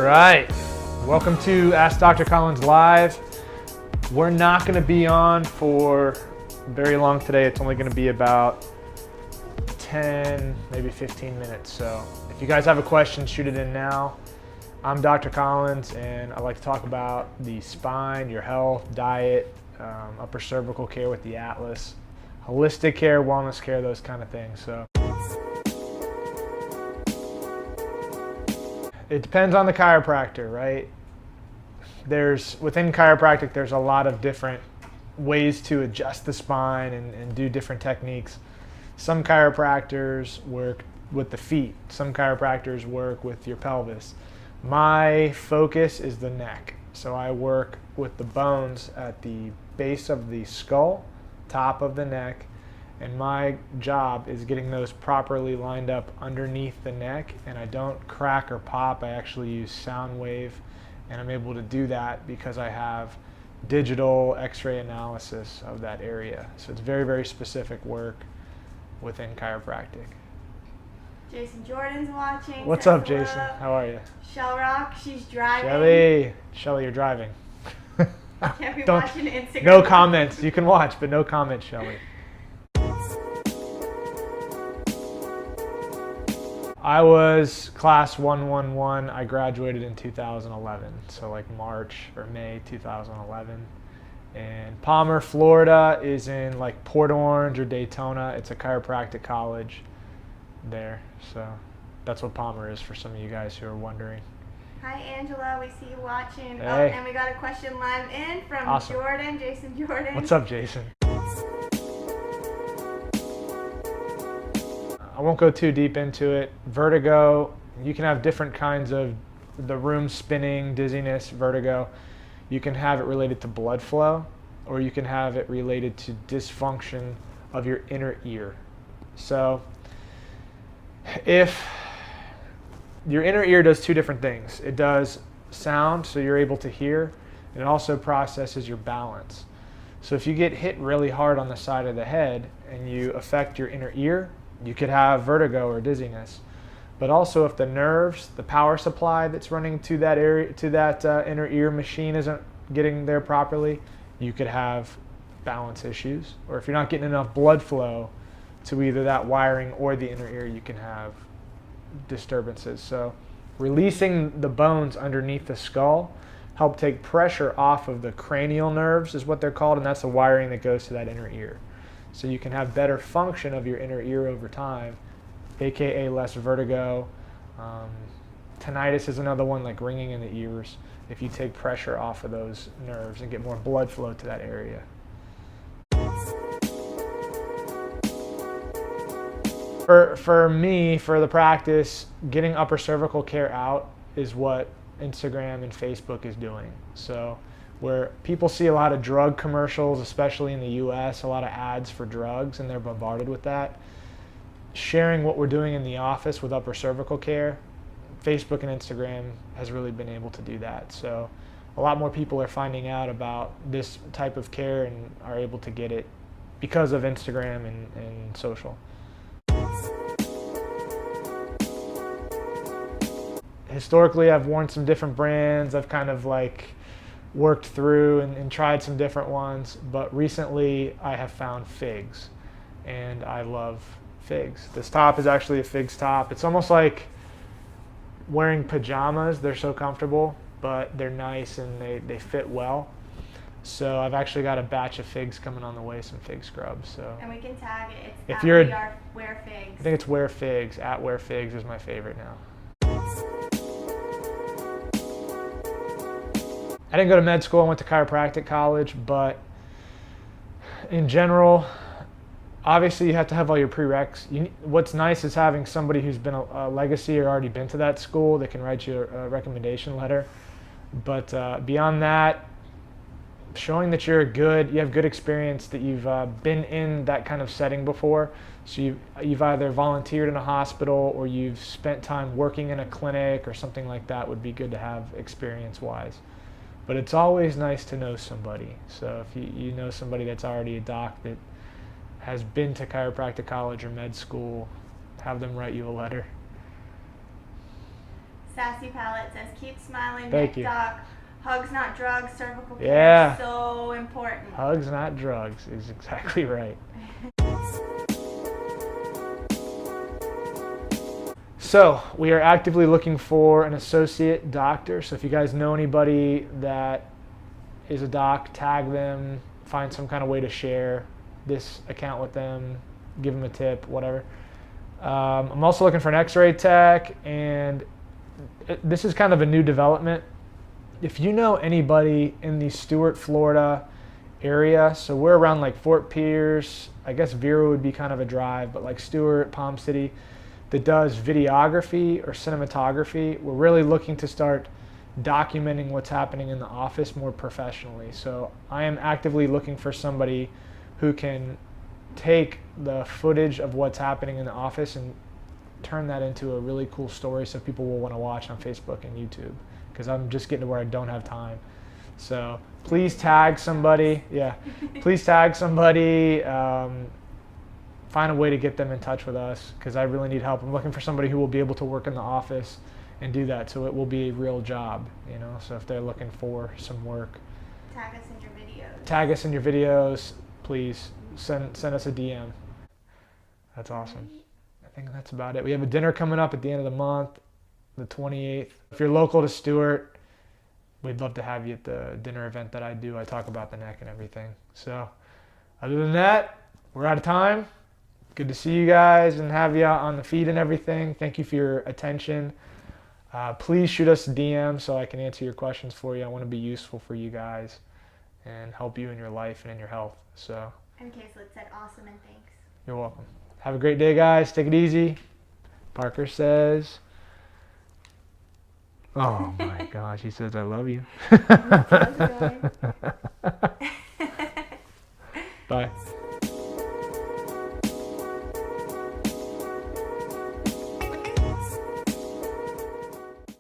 right, welcome to Ask Dr. Collins Live. We're not going to be on for very long today. It's only going to be about 10, maybe 15 minutes. So if you guys have a question, shoot it in now. I'm Dr. Collins, and I like to talk about the spine, your health, diet, upper cervical care with the Atlas, holistic care, wellness care, those kind of things. So it depends on the chiropractor, right? Within chiropractic, there's a lot of different ways to adjust the spine and do different techniques. Some chiropractors work with the feet. Some chiropractors work with your pelvis. My focus is the neck. So I work with the bones at the base of the skull, top of the neck, and my job is getting those properly lined up underneath the neck, and I don't crack or pop. I actually use sound wave, and I'm able to do that because I have digital x-ray analysis of that area. So it's very, very specific work within chiropractic. Jason Jordan's watching. What's up, Jason? How are you? Shell Rock, she's driving. Shelly, you're driving. Can't be watching Instagram. No comments. You can watch, but no comments, Shelly. I was class 111. I graduated in 2011, so like March or May 2011. And Palmer, Florida is in like Port Orange or Daytona. It's a chiropractic college there. So that's what Palmer is for some of you guys who are wondering. Hi, Angela. We see you watching. Hey. Oh, and we got a question live in from Awesome. Jordan, Jason Jordan. What's up, Jason? I won't go too deep into it. Vertigo, you can have different kinds of the room spinning, dizziness, vertigo. You can have it related to blood flow, or you can have it related to dysfunction of your inner ear. So if your inner ear does two different things. It does sound, so you're able to hear, and it also processes your balance. So if you get hit really hard on the side of the head and you affect your inner ear, you could have vertigo or dizziness. But also if the nerves, the power supply that's running to that area, to that inner ear machine isn't getting there properly, you could have balance issues. Or if you're not getting enough blood flow to either that wiring or the inner ear, you can have disturbances. So releasing the bones underneath the skull help take pressure off of the cranial nerves is what they're called, and that's the wiring that goes to that inner ear. So you can have better function of your inner ear over time, aka less vertigo. Tinnitus is another one, like ringing in the ears, if you take pressure off of those nerves and get more blood flow to that area. For me, for the practice, getting upper cervical care out is what Instagram and Facebook is doing. So where people see a lot of drug commercials, especially in the US, a lot of ads for drugs, and they're bombarded with that. Sharing what we're doing in the office with upper cervical care, Facebook and Instagram has really been able to do that. So a lot more people are finding out about this type of care and are able to get it because of Instagram and social. Historically, I've worn some different brands. I've kind of like worked through and tried some different ones, but recently I have found Figs, and I love Figs. This top is actually a Figs top. It's almost like wearing pajamas. They're so comfortable, but they're nice and they fit well. So I've actually got a batch of Figs coming on the way, some Fig scrubs. So and we can tag it. It's if at you're Wear Figs. I think it's Wear Figs. At Wear Figs is my favorite now. I didn't go to med school. I went to chiropractic college, but in general, obviously you have to have all your prereqs. What's nice is having somebody who's been a legacy or already been to that school that can write you a recommendation letter. But beyond that, showing that you have good experience, that you've been in that kind of setting before. So you've either volunteered in a hospital or you've spent time working in a clinic or something like that would be good to have experience-wise. But it's always nice to know somebody. So if you know somebody that's already a doc that has been to chiropractic college or med school, have them write you a letter. Sassy Palette says, keep smiling, Thank neck you. doc. Hugs, not drugs. Cervical care Yeah. is so important. Hugs, not drugs, is exactly right. So we are actively looking for an associate doctor. So if you guys know anybody that is a doc, tag them, find some kind of way to share this account with them, give them a tip, whatever. I'm also looking for an x-ray tech, and this is kind of a new development. If you know anybody in the Stuart, Florida area, so we're around like Fort Pierce, I guess Vero would be kind of a drive, but like Stuart, Palm City, that does videography or cinematography, we're really looking to start documenting what's happening in the office more professionally. So I am actively looking for somebody who can take the footage of what's happening in the office and turn that into a really cool story so people will want to watch on Facebook and YouTube, because I'm just getting to where I don't have time. So please tag somebody. Yeah, please tag somebody. Find a way to get them in touch with us, because I really need help. I'm looking for somebody who will be able to work in the office and do that, so it will be a real job, you know. So if they're looking for some work, Tag us in your videos. tag us in your videos, please. Send us a DM. That's awesome. I think that's about it. We have a dinner coming up at the end of the month, the 28th. If you're local to Stuart, we'd love to have you at the dinner event that I do. I talk about the neck and everything. So other than that, we're out of time. Good to see you guys and have you on the feed and everything. Thank you for your attention. Please shoot us a DM so I can answer your questions for you. I want to be useful for you guys and help you in your life and in your health. So, And Caselet said, awesome and thanks. you're welcome. Have a great day, guys. Take it easy. Parker says, oh my gosh, he says, I love you. How's it going? Bye.